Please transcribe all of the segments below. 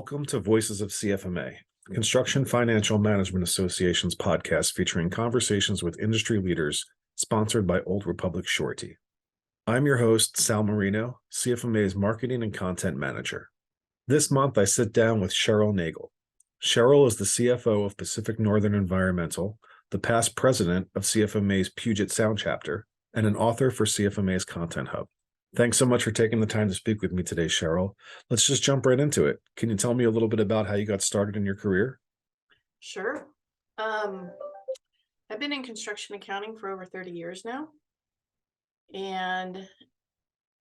Welcome to Voices of CFMA, Construction Financial Management Association's podcast featuring conversations with industry leaders, sponsored by Old Republic Surety. I'm your host, Sal Marino, CFMA's Marketing and Content Manager. This month, I sit down with Cheryl Nagel. Cheryl is the CFO of Pacific Northern Environmental, the past president of CFMA's Puget Sound chapter, and an author for CFMA's Content Hub. Thanks so much for taking the time to speak with me today, Cheryl. Let's just jump right into it. Can you tell me a little bit about how you got started in your career? Sure. I've been in construction accounting for over 30 years now. And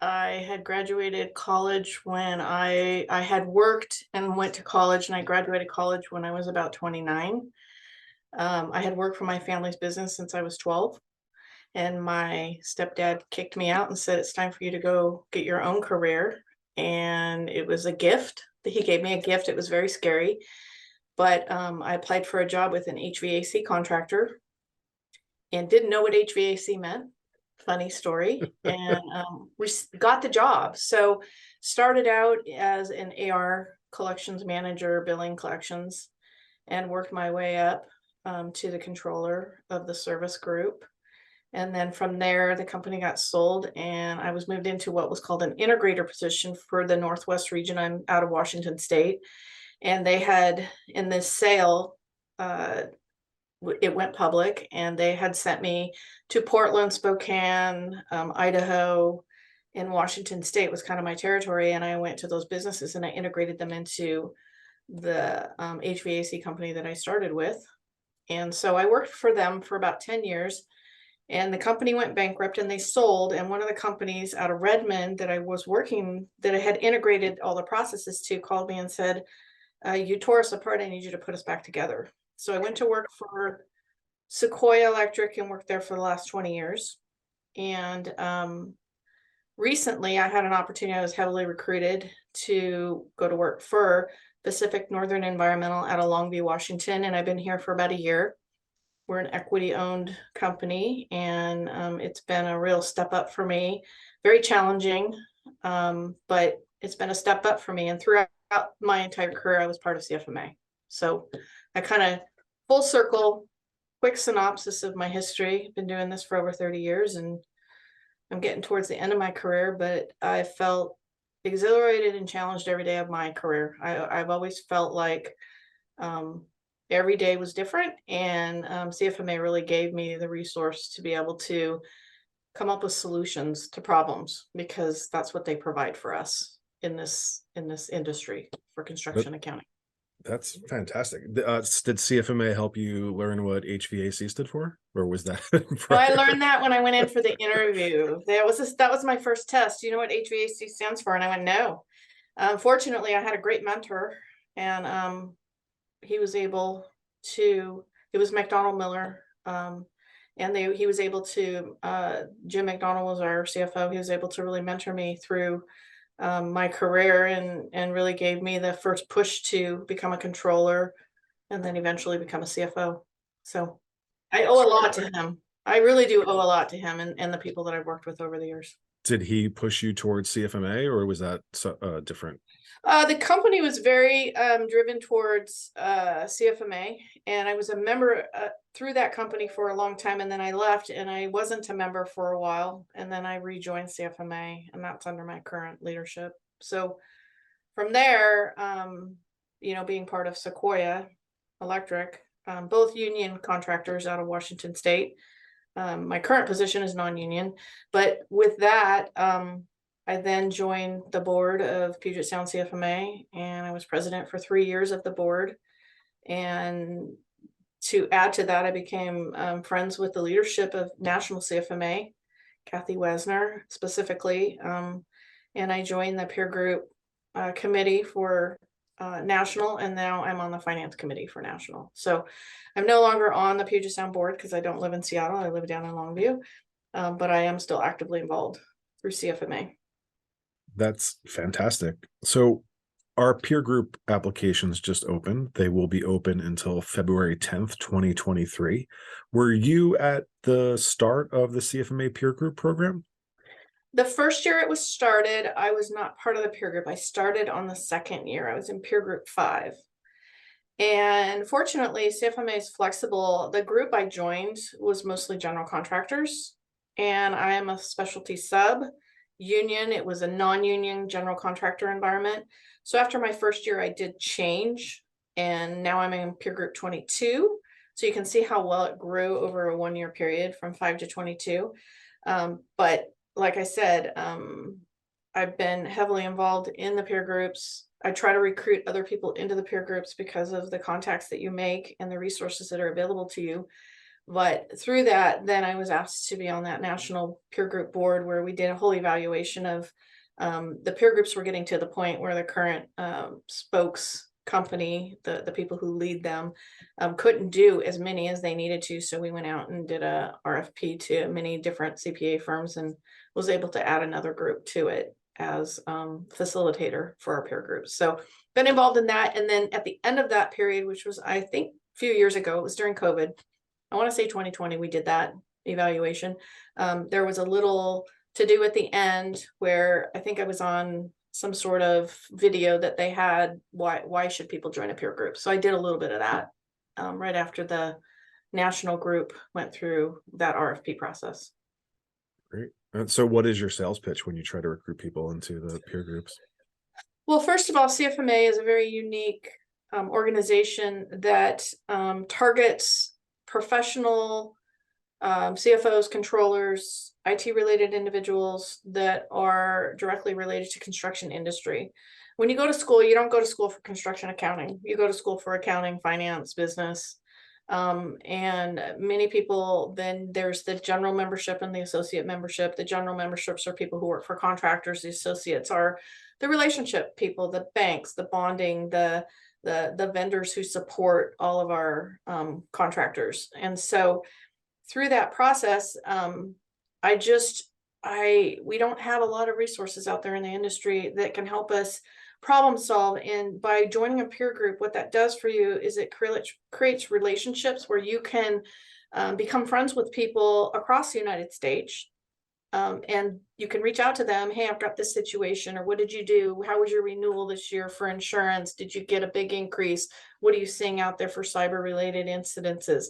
I had graduated college when I had worked and went to college, and I graduated college when I was about 29. I had worked for my family's business since I was 12. And my stepdad kicked me out and said, it's time for you to go get your own career. And it was a gift. He gave me a gift. It was very scary. But I applied for a job with an HVAC contractor and didn't know what HVAC meant. Funny story. And we got the job. So started out as an AR collections manager, billing collections, and worked my way up to the controller of the service group. And then from there, the company got sold and I was moved into what was called an integrator position for the Northwest region. I'm out of Washington State. And they had, in this sale, it went public, and they had sent me to Portland, Spokane, Idaho, and Washington State was kind of my territory. And I went to those businesses and I integrated them into the HVAC company that I started with. And so I worked for them for about 10 years. And the company went bankrupt and they sold. And one of the companies out of Redmond that I was working, that I had integrated all the processes to, called me and said, you tore us apart. I need you to put us back together. So I went to work for Sequoia Electric and worked there for the last 20 years. And recently I had an opportunity. I was heavily recruited to go to work for Pacific Northern Environmental out of Longview, Washington. And I've been here for about a year. We're an equity-owned company, and it's been a real step up for me. Very challenging, but it's been a step up for me. And throughout my entire career, I was part of CFMA. So I kind of full circle, quick synopsis of my history. Been doing this for over 30 years, and I'm getting towards the end of my career, but I felt exhilarated and challenged every day of my career. I've always felt like every day was different, and CFMA really gave me the resource to be able to come up with solutions to problems, because that's what they provide for us in this industry for construction accounting. That's fantastic. Did CFMA help you learn what HVAC stood for, or was that? No, I learned that when I went in for the interview. That was my first test. Do you know what HVAC stands for? And I went, no. Fortunately, I had a great mentor, and he was able to, it was McDonald Miller, and he was able to, Jim McDonald was our CFO. He was able to really mentor me through my career, and really gave me the first push to become a controller and then eventually become a CFO. So I owe a lot to him. I really do owe a lot to him and the people that I've worked with over the years. Did he push you towards CFMA, or was that different? The company was very driven towards CFMA, and I was a member through that company for a long time, and then I left and I wasn't a member for a while, and then I rejoined CFMA, and that's under my current leadership. So from there, being part of Sequoia Electric, both union contractors out of Washington State. My current position is non-union, but with that, I then joined the board of Puget Sound CFMA, and I was president for 3 years of the board. And to add to that, I became friends with the leadership of National CFMA, Kathy Wesner specifically, and I joined the peer group committee for National, and now I'm on the finance committee for National. So I'm no longer on the Puget Sound board because I don't live in Seattle. I live down in Longview, but I am still actively involved through CFMA. That's fantastic. So our peer group applications just opened. They will be open until February 10th, 2023. Were you at the start of the CFMA peer group program? The first year it was started, I was not part of the peer group. I started on the second year. I was in peer group 5. And fortunately, CFMA is flexible. The group I joined was mostly general contractors, and I am a specialty sub. Union, it was a non-union general contractor environment. So after my first year, I did change, and now I'm in peer group 22. So you can see how well it grew over a 1-year period from 5 to 22. But like I said, I've been heavily involved in the peer groups. I try to recruit other people into the peer groups because of the contacts that you make and the resources that are available to you. But through that, then I was asked to be on that national peer group board where we did a whole evaluation of the peer groups were getting to the point where the current spokes company, the people who lead them, couldn't do as many as they needed to. So we went out and did a RFP to many different CPA firms and was able to add another group to it as facilitator for our peer groups. So been involved in that. And then at the end of that period, which was, I think, a few years ago, it was during COVID. I want to say 2020, we did that evaluation. There was a little to do at the end where I think I was on some sort of video that they had, why should people join a peer group? So I did a little bit of that right after the national group went through that RFP process. Great. And so what is your sales pitch when you try to recruit people into the peer groups? Well, first of all, CFMA is a very unique organization that targets professional CFOs, controllers, IT-related individuals that are directly related to construction industry. When you go to school, you don't go to school for construction accounting. You go to school for accounting, finance, business. And many people, then there's the general membership and the associate membership. The general memberships are people who work for contractors. The associates are the relationship people, the banks, the bonding, the vendors who support all of our contractors. And so through that process, we don't have a lot of resources out there in the industry that can help us problem solve. And by joining a peer group, what that does for you is it creates relationships where you can become friends with people across the United States. And you can reach out to them. Hey, I've got this situation, or what did you do? How was your renewal this year for insurance? Did you get a big increase? What are you seeing out there for cyber related incidences?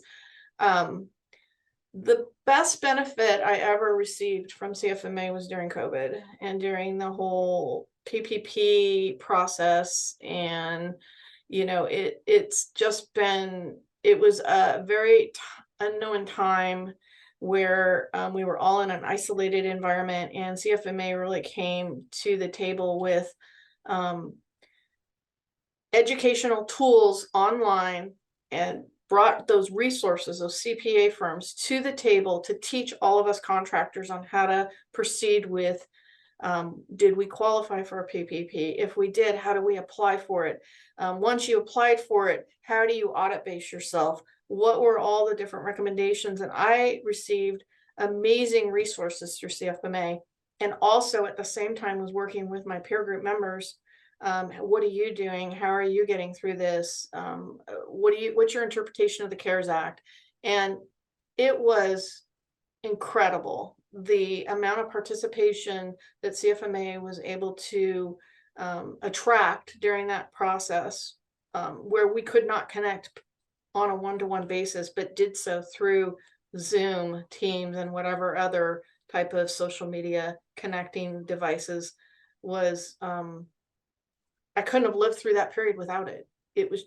The best benefit I ever received from CFMA was during COVID and during the whole PPP process. And, it's just been, it was a very unknown time where we were all in an isolated environment, and CFMA really came to the table with educational tools online and brought those resources, those CPA firms, to the table to teach all of us contractors on how to proceed with, did we qualify for a PPP? If we did, how do we apply for it? Once you applied for it, how do you audit base yourself? What were all the different recommendations? And I received amazing resources through CFMA, and also at the same time was working with my peer group members. What are you doing? How are you getting through this? What's your interpretation of the CARES Act? And it was incredible, the amount of participation that CFMA was able to attract during that process, where we could not connect on a one-to-one basis, but did so through Zoom, Teams, and whatever other type of social media connecting devices was. I couldn't have lived through that period without it. It was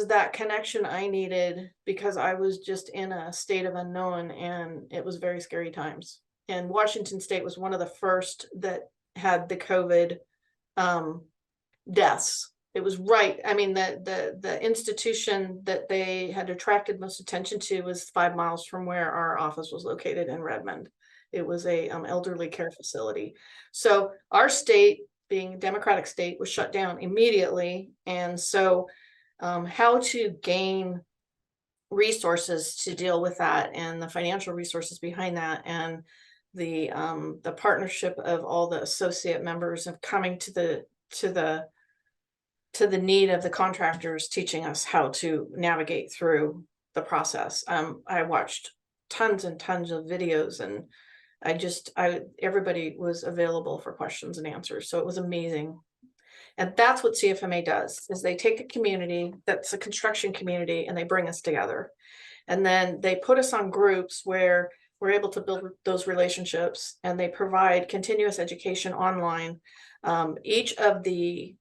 that connection I needed because I was just in a state of unknown, and it was very scary times. And Washington State was one of the first that had the COVID deaths. It was right. I mean, the institution that they had attracted most attention to was 5 miles from where our office was located in Redmond. It was a elderly care facility. So our state, being a Democratic state, was shut down immediately. And so how to gain resources to deal with that, and the financial resources behind that, and the partnership of all the associate members of coming to the need of the contractors, teaching us how to navigate through the process. I watched tons and tons of videos and everybody was available for questions and answers. So it was amazing. And that's what CFMA does, is they take a community that's a construction community and they bring us together. And then they put us on groups where we're able to build those relationships, and they provide continuous education online. Each of the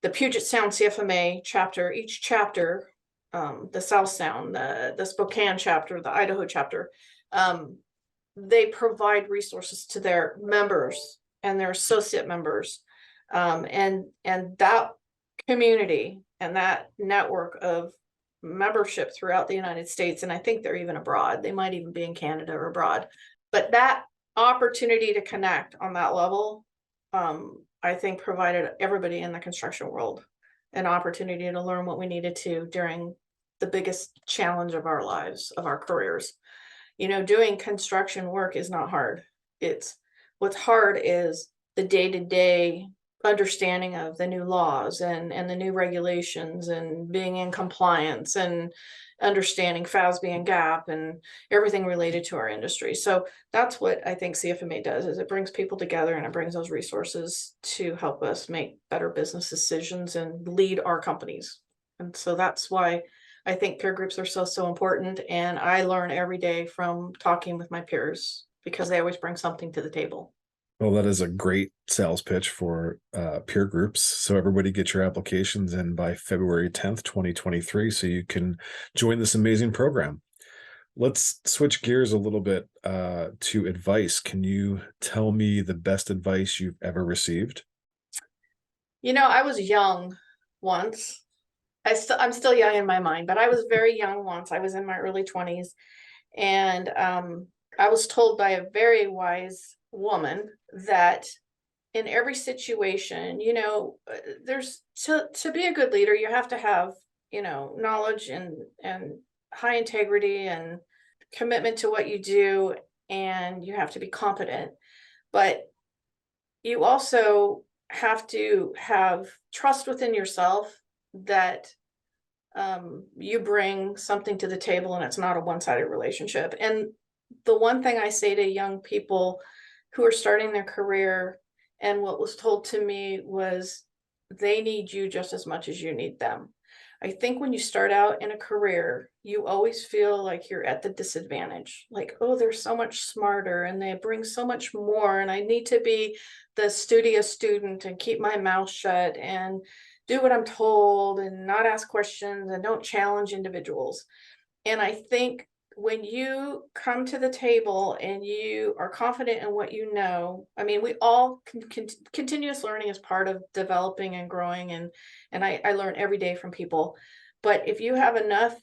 Puget Sound CFMA chapter, each chapter, the South Sound, the Spokane chapter, the Idaho chapter, they provide resources to their members and their associate members. And that community and that network of membership throughout the United States, and I think they're even abroad, they might even be in Canada or abroad, but that opportunity to connect on that level, I think provided everybody in the construction world an opportunity to learn what we needed to during the biggest challenge of our lives, of our careers. Doing construction work is not hard. What's hard is the day-to-day understanding of the new laws and the new regulations and being in compliance and understanding FASB and GAP and everything related to our industry. So that's what I think CFMA does, is it brings people together and it brings those resources to help us make better business decisions and lead our companies. And so that's why I think peer groups are so important. And I learn every day from talking with my peers because they always bring something to the table. Well, that is a great sales pitch for peer groups. So everybody get your applications in by February 10th, 2023, so you can join this amazing program. Let's switch gears a little bit to advice. Can you tell me the best advice you've ever received? I was young once. I'm still young in my mind, but I was very young once. I was in my early 20s, and I was told by a very wise woman that in every situation, there's to be a good leader, you have to have, knowledge and high integrity and commitment to what you do, and you have to be competent, but you also have to have trust within yourself that you bring something to the table and it's not a one-sided relationship. And the one thing I say to young people who are starting their career, and what was told to me, was they need you just as much as you need them. I think when you start out in a career, you always feel like you're at the disadvantage, like, oh, they're so much smarter and they bring so much more, and I need to be the studious student and keep my mouth shut and do what I'm told and not ask questions and don't challenge individuals. And I think when you come to the table and you are confident in what you know, I mean, we all continuous learning is part of developing and growing, and I learn every day from people. But if you have enough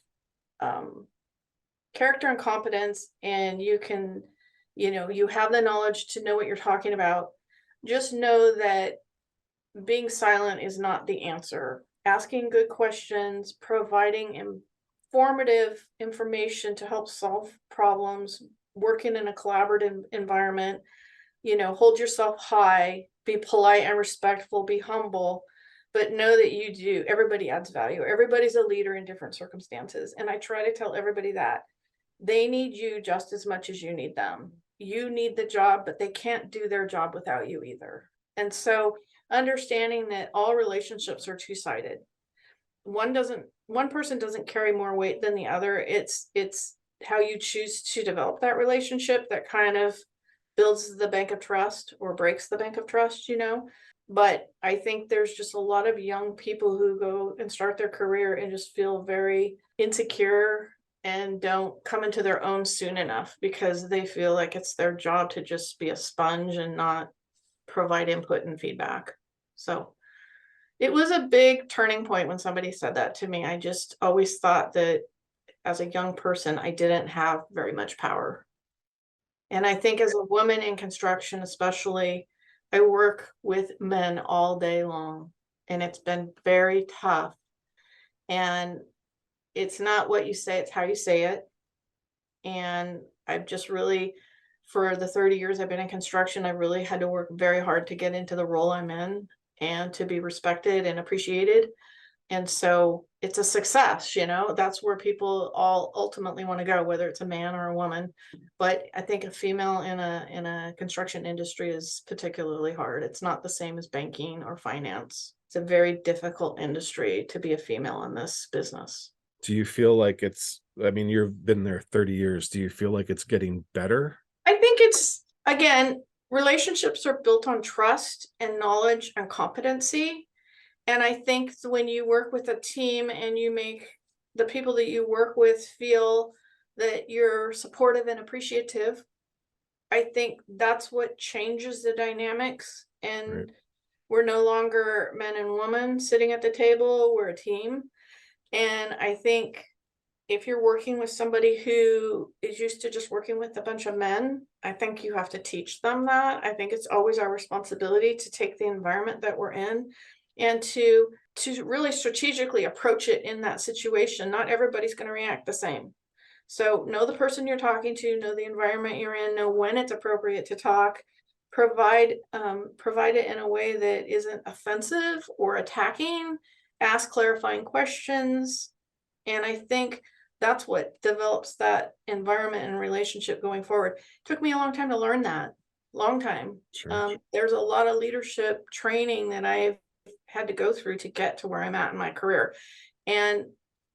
character and competence, and you can, you have the knowledge to know what you're talking about, just know that being silent is not the answer. Asking good questions, providing informative information to help solve problems, working in a collaborative environment, hold yourself high, be polite and respectful, be humble, but know that everybody adds value. Everybody's a leader in different circumstances. And I try to tell everybody that they need you just as much as you need them. You need the job, but they can't do their job without you either. And so understanding that all relationships are two-sided. One person doesn't carry more weight than the other. It's how you choose to develop that relationship that kind of builds the bank of trust or breaks the bank of trust, But I think there's just a lot of young people who go and start their career and just feel very insecure and don't come into their own soon enough because they feel like it's their job to just be a sponge and not provide input and feedback. So it was a big turning point when somebody said that to me. I just always thought that as a young person, I didn't have very much power. And I think as a woman in construction, especially, I work with men all day long, and it's been very tough. And it's not what you say, it's how you say it. And I've just really, for the 30 years I've been in construction, I really had to work very hard to get into the role I'm in and to be respected and appreciated. And so it's a success, that's where people all ultimately want to go, whether it's a man or a woman. But I think a female in a construction industry is particularly hard. It's not the same as banking or finance. It's a very difficult industry to be a female in this business. Do you feel like you've been there 30 years. Do you feel like it's getting better? I think it's, again, relationships are built on trust and knowledge and competency. And I think when you work with a team and you make the people that you work with feel that you're supportive and appreciative, I think that's what changes the dynamics. And Right. we're no longer men and women sitting at the table, we're a team. And I think if you're working with somebody who is used to just working with a bunch of men, I think you have to teach them that. I think it's always our responsibility to take the environment that we're in and to really strategically approach it in that situation. Not everybody's going to react the same. So know the person you're talking to, know the environment you're in, know when it's appropriate to talk, provide it in a way that isn't offensive or attacking, ask clarifying questions. And I think that's what develops that environment and relationship going forward. It took me a long time to learn that. Long time. Sure. There's a lot of leadership training that I've had to go through to get to where I'm at in my career. And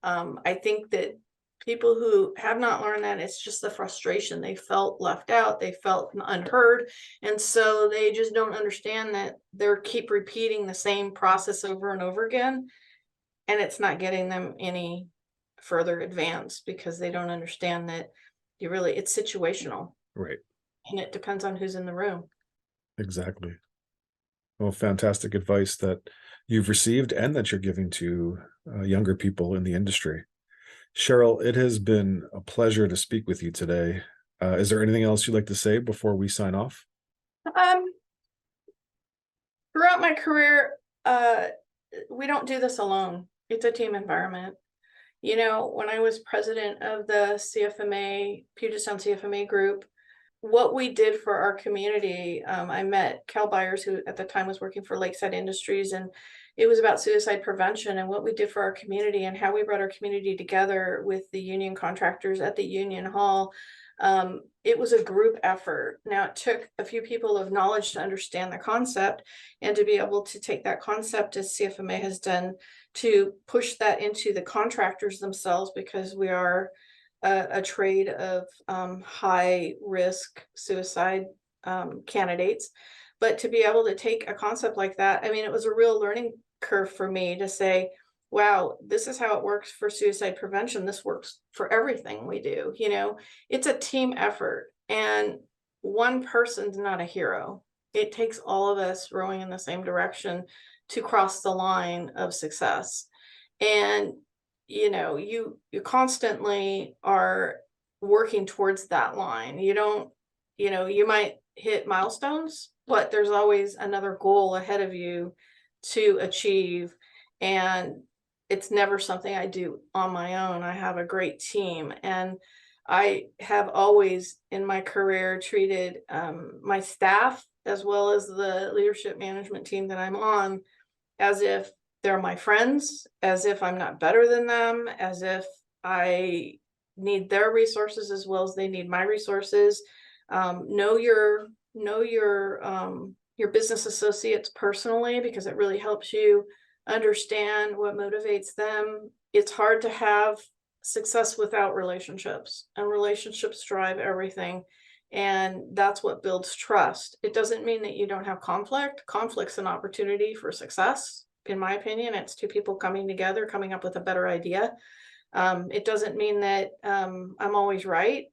I think that people who have not learned that, it's just the frustration. They felt left out, they felt unheard. And so they just don't understand that they're keep repeating the same process over and over again. And it's not getting them any further advance because they don't understand that it's situational Right. and it depends on who's in the room. Exactly. Well, fantastic advice that you've received and that you're giving to younger people in the industry. Cheryl, it has been a pleasure to speak with you today. Is there anything else you'd like to say before we sign off? Um, Throughout my career, we don't do this alone. It's a team environment. When I was president of the CFMA, Puget Sound CFMA group, what we did for our community, I met Cal Byers, who at the time was working for Lakeside Industries, and it was about suicide prevention and what we did for our community and how we brought our community together with the union contractors at the union hall. It was a group effort. Now, it took a few people of knowledge to understand the concept and to be able to take that concept, as CFMA has done, to push that into the contractors themselves, because we are a trade of high risk suicide candidates. But to be able to take a concept like that, it was a real learning curve for me to say, wow, this is how it works for suicide prevention. This works for everything we do. It's a team effort, and one person's not a hero. It takes all of us rowing in the same direction to cross the line of success. And you constantly are working towards that line. You might hit milestones, but there's always another goal ahead of you to achieve. And it's never something I do on my own. I have a great team, and I have always in my career treated my staff as well as the leadership management team that I'm on as if they're my friends, as if I'm not better than them, as if I need their resources as well as they need my resources. Know your business associates personally, because it really helps you understand what motivates them. It's hard to have success without relationships, and relationships drive everything. And that's what builds trust. It doesn't mean that you don't have conflict. Conflict's an opportunity for success. In my opinion, it's two people coming together, coming up with a better idea. It doesn't mean that I'm always right.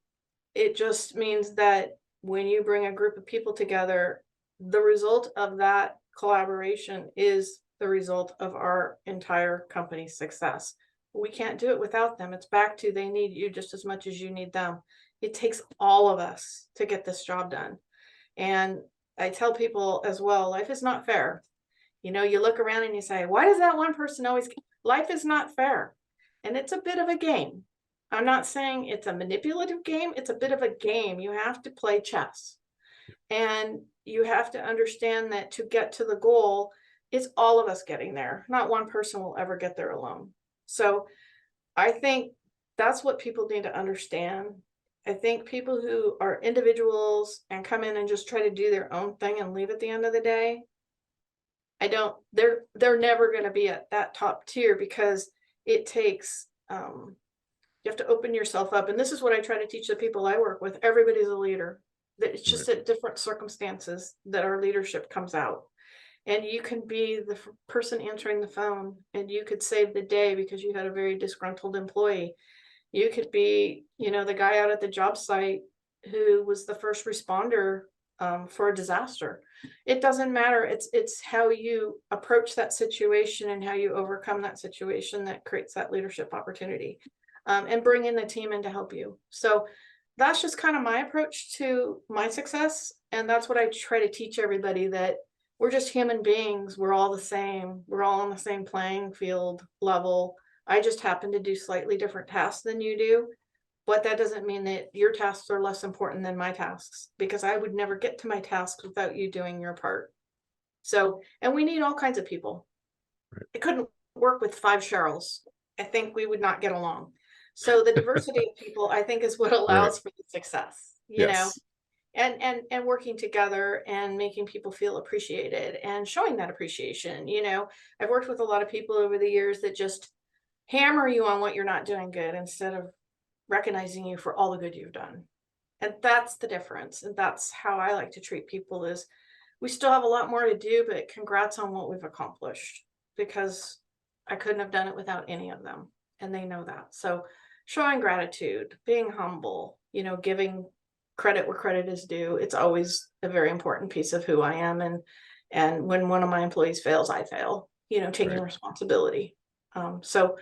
It just means that when you bring a group of people together, the result of that collaboration is the result of our entire company's success. We can't do it without them. It's back to they need you just as much as you need them. It takes all of us to get this job done. And I tell people as well, life is not fair. You look around and you say, why does that one person always? Life is not fair. And it's a bit of a game. I'm not saying it's a manipulative game. It's a bit of a game. You have to play chess. And you have to understand that to get to the goal, it's all of us getting there. Not one person will ever get there alone. So I think that's what people need to understand. I think people who are individuals and come in and just try to do their own thing and leave at the end of the day, they're never going to be at that top tier, because it takes, you have to open yourself up. And this is what I try to teach the people I work with. Everybody's a leader. That it's just at different circumstances that our leadership comes out. And you can be the person answering the phone, and you could save the day because you had a very disgruntled employee. You could be, the guy out at the job site who was the first responder for a disaster. It doesn't matter. It's how you approach that situation and how you overcome that situation that creates that leadership opportunity, and bring in the team in to help you. So that's just kind of my approach to my success. And that's what I try to teach everybody, that we're just human beings. We're all the same. We're all on the same playing field level. I just happen to do slightly different tasks than you do. But that doesn't mean that your tasks are less important than my tasks, because I would never get to my tasks without you doing your part. So, and we need all kinds of people. Right. I couldn't work with 5 Cheryls. I think we would not get along. So the diversity of people, I think, is what allows for the success, Yes. and working together and making people feel appreciated and showing that appreciation. I've worked with a lot of people over the years that just hammer you on what you're not doing good, instead of recognizing you for all the good you've done. And that's the difference. And that's how I like to treat people, is we still have a lot more to do, but congrats on what we've accomplished, because I couldn't have done it without any of them. And they know that. So showing gratitude, being humble, giving credit where credit is due. It's always a very important piece of who I am. And when one of my employees fails, I fail, taking responsibility. So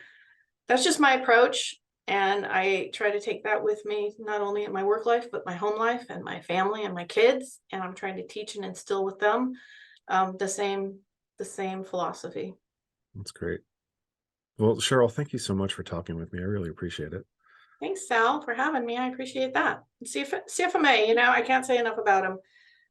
that's just my approach. And I try to take that with me, not only in my work life, but my home life and my family and my kids. And I'm trying to teach and instill with them the same philosophy. That's great. Well, Cheryl, thank you so much for talking with me. I really appreciate it. Thanks, Sal, for having me. I appreciate that. CFMA, I can't say enough about them.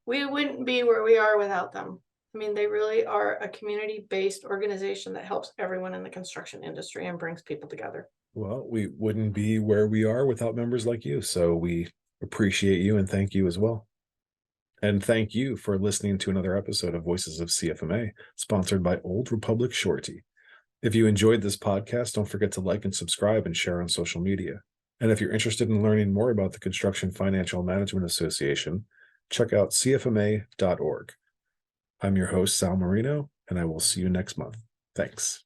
We wouldn't be where we are without them. I mean, they really are a community-based organization that helps everyone in the construction industry and brings people together. Well, we wouldn't be where we are without members like you. So we appreciate you and thank you as well. And thank you for listening to another episode of Voices of CFMA, sponsored by Old Republic Surety. If you enjoyed this podcast, don't forget to like and subscribe and share on social media. And if you're interested in learning more about the Construction Financial Management Association, check out cfma.org. I'm your host, Sal Marino, and I will see you next month. Thanks.